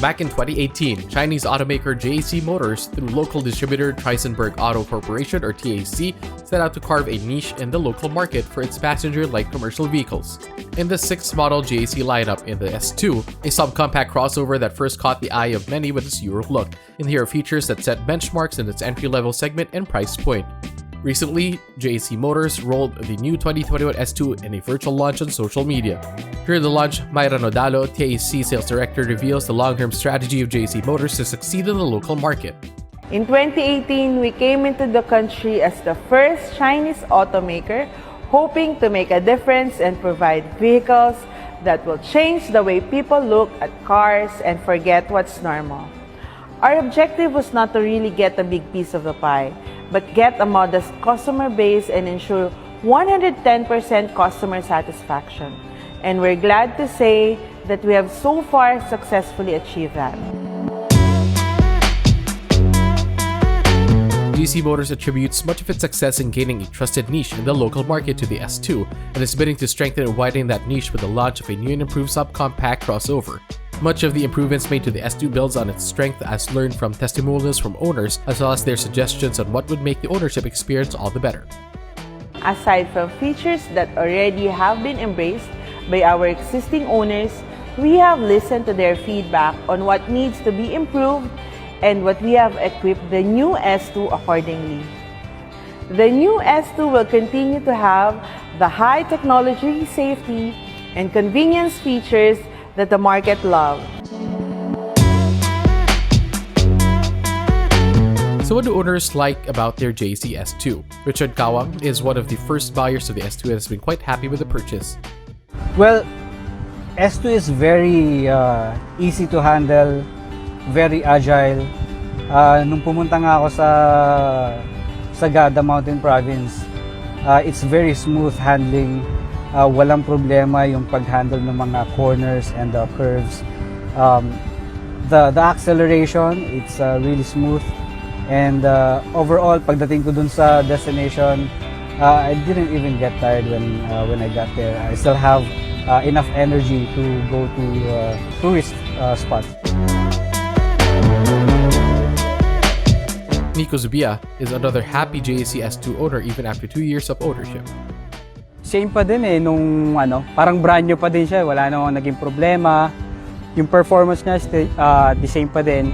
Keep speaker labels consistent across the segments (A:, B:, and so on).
A: Back in 2018, Chinese automaker JAC Motors, through local distributor Trisenberg Auto Corporation or TAC, set out to carve a niche in the local market for its passenger-light commercial vehicles. In the 6th model JAC lineup in the S2, a subcompact crossover that first caught the eye of many with its Euro look, and here are features that set benchmarks in its entry-level segment and price point. Recently, JAC Motors rolled the new 2021 S2 in a virtual launch on social media. During the launch, Mayra Nodalo, TAC sales director, reveals the long-term strategy of JAC Motors to succeed in the local market.
B: In 2018, we came into the country as the first Chinese automaker, hoping to make a difference and provide vehicles that will change the way people look at cars and forget what's normal. Our objective was not to really get a big piece of the pie, but get a modest customer base and ensure 110% customer satisfaction. And we're glad to say that we have so far successfully achieved that.
A: JAC Motors attributes much of its success in gaining a trusted niche in the local market to the S2, and is bidding to strengthen and widen that niche with the launch of a new and improved subcompact crossover. Much of the improvements made to the S2 builds on its strength as learned from testimonials from owners, as well as their suggestions on what would make the ownership experience all the better.
B: Aside from features that already have been embraced by our existing owners, we have listened to their feedback on what needs to be improved and what we have equipped the new S2 accordingly. The new S2 will continue to have the high technology, safety, and convenience features that the market loves.
A: So what do owners like about their JAC S2? Richard Kawang is one of the first buyers of the S2 and has been quite happy with the purchase.
C: Well, S2 is very easy to handle, very agile. Nung pumunta nga ako sa Sagada Mountain Province, it's very smooth handling. Walang problema yung pag-handle ng mga corners and the curves. The acceleration, it's really smooth. And overall, pagdating ko dun sa destination, I didn't even get tired when I got there. I still have enough energy to go to tourist spots.
A: Nico Zubia is another happy JAC S2 owner even after 2 years of ownership.
C: Same pa din nung parang brand new pa din siya, wala namang naging problema. Yung performance niya the same pa din.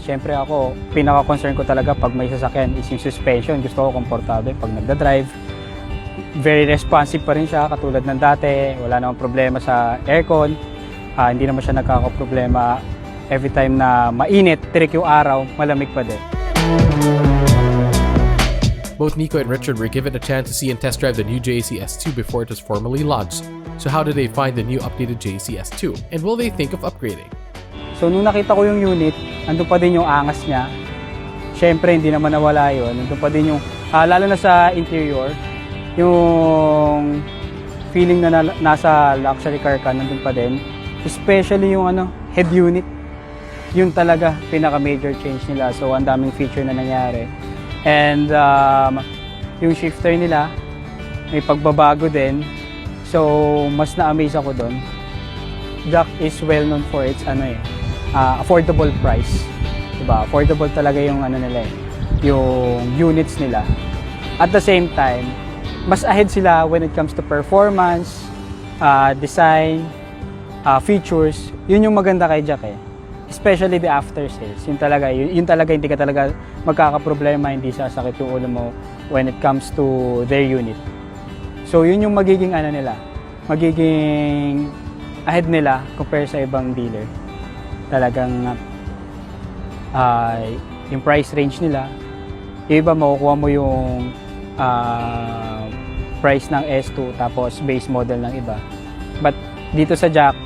C: Siyempre ako, pinaka-concern ko talaga pag may sasakyan is yung suspension. Gusto ko komportable pag nagda-drive. Very responsive pa rin siya katulad ng dati. Wala namang problema sa aircon. Hindi naman siya nagkakaproblema. Every time na mainit, tirik yung araw, malamig pa din.
A: Both Nico and Richard were given a chance to see and test drive the new JAC S2 before it was formally launched. So how did they find the new updated JAC S2? And will they think of upgrading?
C: So nung nakita ko yung unit, andun pa din yung angas niya. Siyempre, hindi naman nawala yun. Andun pa din yung, lalo na sa interior, yung feeling na nasa luxury car ka, nandun pa din. Especially yung head unit. Yung talaga pinaka-major change nila. So, ang daming feature na nangyari. And yung shifter nila, may pagbabago din. So, mas na-amaze ako doon. JAC is well known for its affordable price. Diba? Affordable talaga yung nila yung units nila. At the same time, mas ahead sila when it comes to performance, design, features. Yun yung maganda kay JAC Especially the after sales. Yun talaga hindi ka talaga magkakaproblema, hindi sasakit yung ulo mo when it comes to their unit. So yun yung magiging magiging ahead nila compare sa ibang dealer. Talagang yung price range nila, yung iba makukuha mo yung price ng S2 tapos base model ng iba. But dito sa JAC,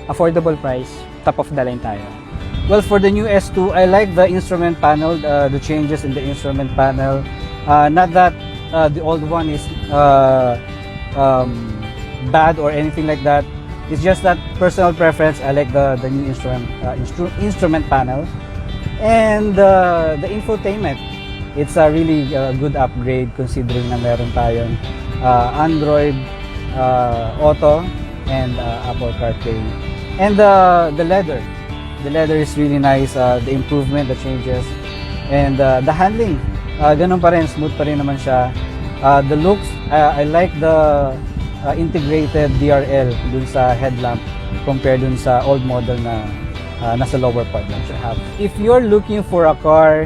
C: affordable price, top of the line tayo. Well, for the new S2, I like the instrument panel, the changes in the instrument panel. Not that the old one is bad or anything like that. It's just that personal preference. I like the new instrument panel. And the infotainment. It's a really good upgrade considering na meron tayong Android Auto and Apple CarPlay. And the leather is really nice, the improvement, the changes, and the handling, ganun pa rin, smooth pa rin naman siya. The looks, I like the integrated DRL dun sa headlamp compared dun sa old model na nasa lower part lang siya. If you're looking for a car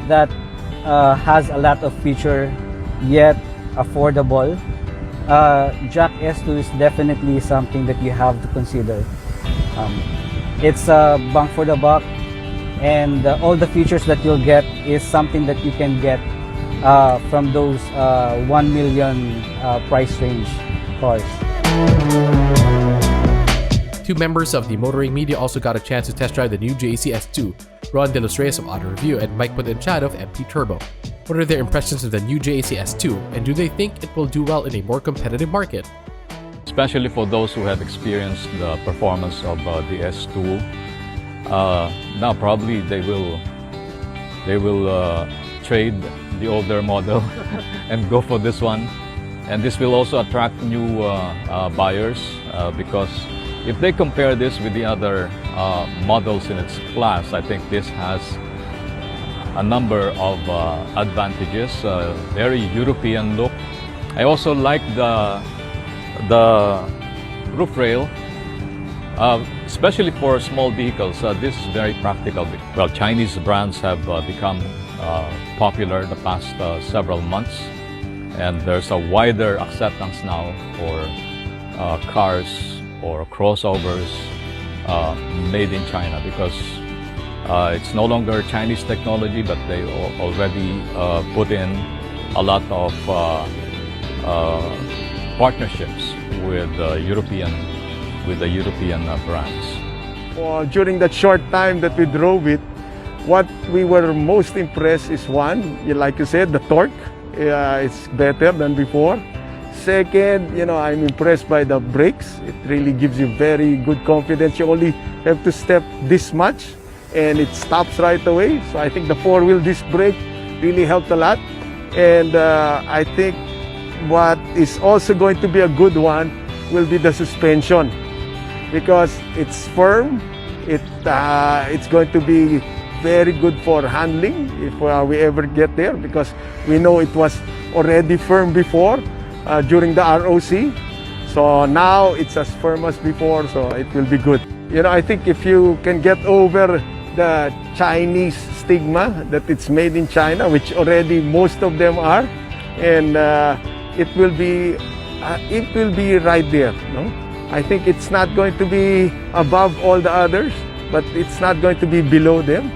C: that has a lot of feature yet affordable, JAC S2 is definitely something that you have to consider. It's a bang for the buck, and all the features that you'll get is something that you can get from those 1 million price range cars.
A: Two members of the motoring media also got a chance to test drive the new JAC S2, Ron De Los Reyes of Auto Review and Mike Pudenchado of MP Turbo. What are their impressions of the new JAC S2, and do they think it will do well in a more competitive market?
D: Especially for those who have experienced the performance of the S2, now probably they will trade the older model and go for this one. And this will also attract new buyers because if they compare this with the other models in its class, I think this has a number of advantages. Very European look. I also like the roof rail, especially for small vehicles. This is very practical. Well, Chinese brands have become popular the past several months, and there's a wider acceptance now for cars or crossovers made in China because it's no longer Chinese technology, but they already put in a lot of partnerships with the European brands.
E: During that short time that we drove it, what we were most impressed is one, like you said, the torque. It's better than before. Second, I'm impressed by the brakes. It really gives you very good confidence. You only have to step this much and it stops right away. So I think the four-wheel disc brake really helped a lot. And I think what is also going to be a good one will be the suspension, because it's firm. It's going to be very good for handling if we ever get there, because we know it was already firm before during the ROC. So now it's as firm as before, so it will be good. I think if you can get over the Chinese stigma that it's made in China, which already most of them are, and it will be right there. No? I think it's not going to be above all the others, but it's not going to be below them.